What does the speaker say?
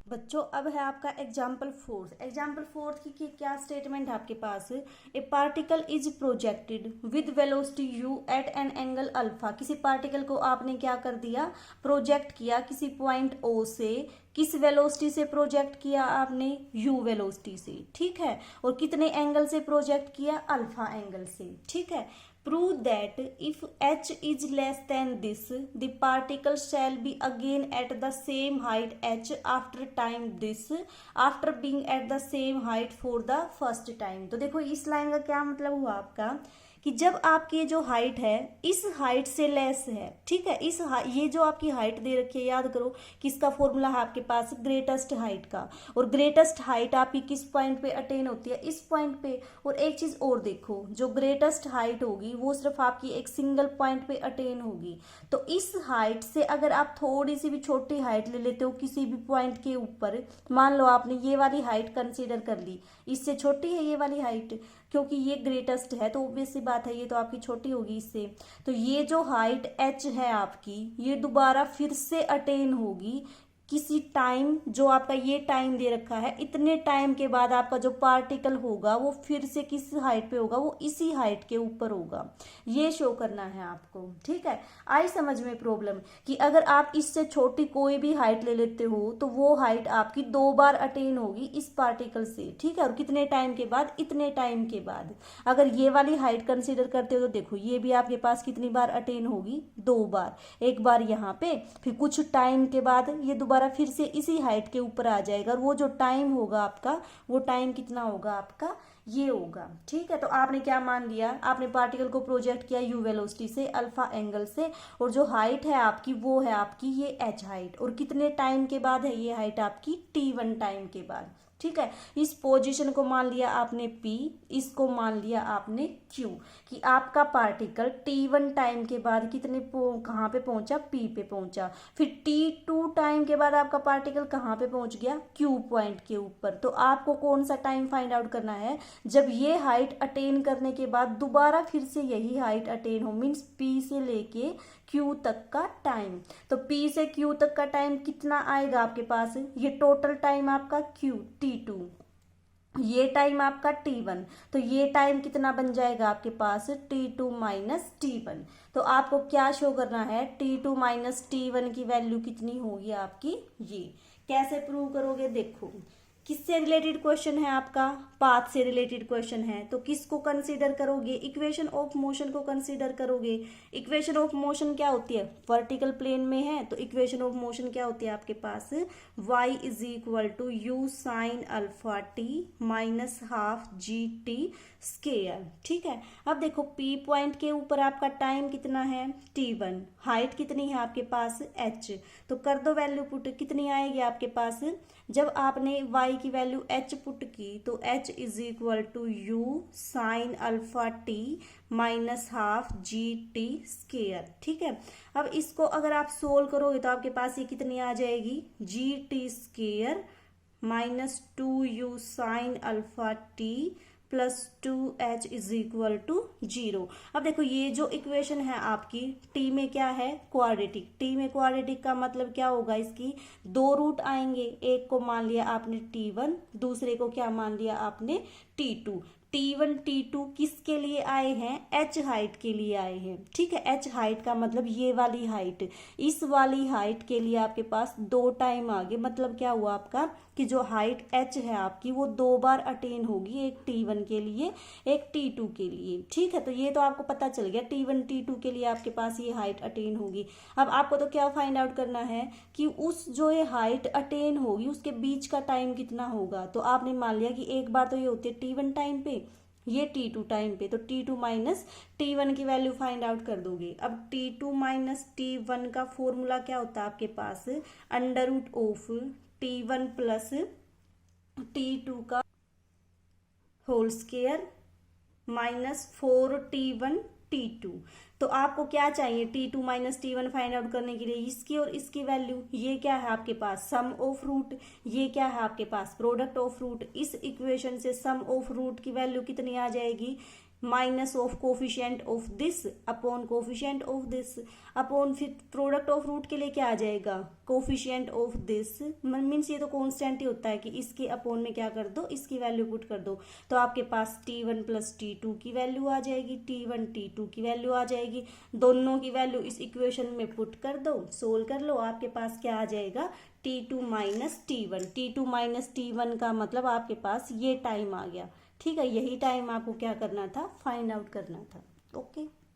बच्चों अब है आपका एग्जाम्पल फोर्थ की क्या स्टेटमेंट है आपके पास। A particle is projected with velocity u at an angle alpha. किसी पार्टिकल को आपने क्या कर दिया, प्रोजेक्ट किया किसी पॉइंट ओ से। किस वेलोसिटी से प्रोजेक्ट किया आपने, यू वेलोसिटी से, ठीक है। और कितने एंगल से प्रोजेक्ट किया, अल्फा एंगल से, ठीक है। Prove that if h is less than this, the particle shall be again at the same height h after time this, after being at the same height for the first time। तो देखो इस line का क्या मतलब हुआ आपका कि जब आपकी जो हाइट है इस हाइट से लेस है, ठीक है। ये जो आपकी हाइट दे रखी है, याद करो किसका फॉर्मूला है आपके पास, ग्रेटेस्ट हाइट का। और ग्रेटेस्ट हाइट आपकी किस पॉइंट पे अटेन होती है, इस पॉइंट पे। और एक चीज और देखो, जो ग्रेटेस्ट हाइट होगी वो सिर्फ आपकी एक सिंगल पॉइंट पे अटेन होगी। तो इस हाइट से अगर आप थोड़ी सी भी छोटी हाइट ले लेते हो किसी भी पॉइंट के ऊपर, मान लो आपने ये वाली हाइट कंसीडर कर ली, इससे छोटी है ये वाली हाइट, क्योंकि ये ग्रेटेस्ट है तो ऑब्वियस सी बात है ये तो आपकी छोटी होगी इससे। तो ये जो हाइट एच है आपकी, ये दोबारा फिर से अटेन होगी किसी टाइम, जो आपका ये टाइम दे रखा है, इतने टाइम के बाद आपका जो पार्टिकल होगा वो फिर से किस हाइट पे होगा, वो इसी हाइट के ऊपर होगा। ये शो करना है आपको, ठीक है। आई समझ में प्रॉब्लम कि अगर आप इससे छोटी कोई भी हाइट ले लेते हो तो वो हाइट आपकी 2 बार अटेन होगी इस पार्टिकल से, ठीक है। और कितने टाइम के बाद, इतने टाइम के बाद। अगर ये वाली हाइट कंसिडर करते हो तो देखो ये भी आपके पास कितनी बार अटेन होगी, 2 बार। एक बार यहाँ पे, फिर कुछ टाइम के बाद ये दोबारा फिर से इसी हाइट के ऊपर आ जाएगा। और वो जो टाइम होगा आपका, वो टाइम कितना होगा आपका, ये होगा, ठीक है। तो आपने क्या मान लिया, आपने पार्टिकल को प्रोजेक्ट किया यू वेलोसिटी से, अल्फा एंगल से। और जो हाइट है आपकी वो है आपकी ये एच हाइट। और कितने टाइम के बाद है ये हाइट आपकी, T1 टाइम के बाद, ठीक है। इस पोजीशन को मान लिया आपने P, इसको मान लिया आपने Q, कि आपका पार्टिकल T1 टाइम के बाद कितने कहाँ पे पहुंचा, P पे पहुंचा। फिर T2 टाइम के बाद आपका पार्टिकल कहाँ पे पहुंच गया, Q पॉइंट के ऊपर। तो आपको कौन सा टाइम फाइंड आउट करना है, जब ये हाइट अटेन करने के बाद दोबारा फिर से यही हाइट अटेन हो, मीन्स P से लेके Q तक का टाइम। तो P से Q तक का टाइम कितना आएगा आपके पास, ये टोटल टाइम आपका T2, ये टाइम आपका T1। तो ये टाइम कितना बन जाएगा आपके पास, T2 माइनस T1। तो आपको क्या शो करना है, T2 माइनस T1 की वैल्यू कितनी होगी आपकी, ये कैसे प्रूव करोगे। देखो किससे रिलेटेड क्वेश्चन है आपका, पाथ से रिलेटेड क्वेश्चन है। तो किसको कंसीडर करोगे, इक्वेशन ऑफ मोशन को कंसीडर करोगे। इक्वेशन ऑफ मोशन क्या होती है, वर्टिकल प्लेन में है तो इक्वेशन ऑफ मोशन क्या होती है आपके पास, y is equal to u sine alpha t minus half g t square, ठीक है। अब देखो P पॉइंट के ऊपर आपका टाइम कितना है, T1, हाइट कितनी है आपके पास, h। तो कर दो वैल्यू पुट, कितनी आएगी आपके पास, जब आपने y की वैल्यू h पुट की तो h is equal to u sine alpha t minus half g t square, ठीक है। अब इसको अगर आप सोल्व करोगे तो आपके पास ये कितनी आ जाएगी, g t square minus 2u sine alpha t plus 2h is equal to 0। अब देखो ये जो इक्वेशन है आपकी t में क्या है, क्वाड्रेटिक। t में क्वाड्रेटिक का मतलब क्या होगा, इसकी 2 रूट आएंगे। एक को मान लिया आपने T1, दूसरे को क्या मान लिया आपने T2। T1 T2 किसके लिए आए हैं, h हाइट के लिए आए हैं, ठीक है। h हाइट का मतलब ये वाली हाइट, इस वाली हाइट के लिए आपके पास 2 टाइम आ गए। मतलब क्या हुआ आपका कि जो हाइट h है आपकी वो 2 बार अटेन होगी, एक T1 के लिए एक T2 के लिए, ठीक है। तो ये तो आपको पता चल गया T1 T2 के लिए आपके पास ये हाइट अटेन होगी। अब आपको तो क्या फाइंड आउट करना है कि उस जो ये हाइट अटेन होगी उसके बीच का टाइम कितना होगा। तो आपने मान लिया कि एक बार तो ये होती है T1 टाइम पे, ये T2 टाइम पे, तो T2 माइनस T1 की वैल्यू फाइंड आउट कर दोगे। अब T2 माइनस T1 का फॉर्मूला क्या होता है आपके पास, under root of T1 plus T2 का whole square minus 4T1 T2। तो आपको क्या चाहिए, T2 minus T1 find out करने के लिए इसकी और इसकी वैल्यू। ये क्या है आपके पास, सम ऑफ रूट, ये क्या है आपके पास, प्रोडक्ट ऑफ रूट। इस इक्वेशन से सम ऑफ रूट की वैल्यू कितनी आ जाएगी, minus of coefficient of this upon coefficient of this upon, फिर प्रोडक्ट ऑफ रूट के लिए क्या आ जाएगा, कोफिशिएंट ऑफ दिस मीन्स ये तो कांस्टेंट ही होता है कि इसके अपॉन में क्या कर दो, इसकी वैल्यू पुट कर दो, तो आपके पास t1 प्लस t2 की वैल्यू आ जाएगी, t1 t2 की वैल्यू आ जाएगी, दोनों की वैल्यू इस इक्वेशन में पुट कर दो, सोल्व कर लो, आपके पास क्या आ जाएगा, t2 minus t1, t2 minus t1 का मतलब आपके पास ये टाइम आ गया। ठीक है, यही टाइम आपको क्या करना था, फाइंड आउट करना था। ओके।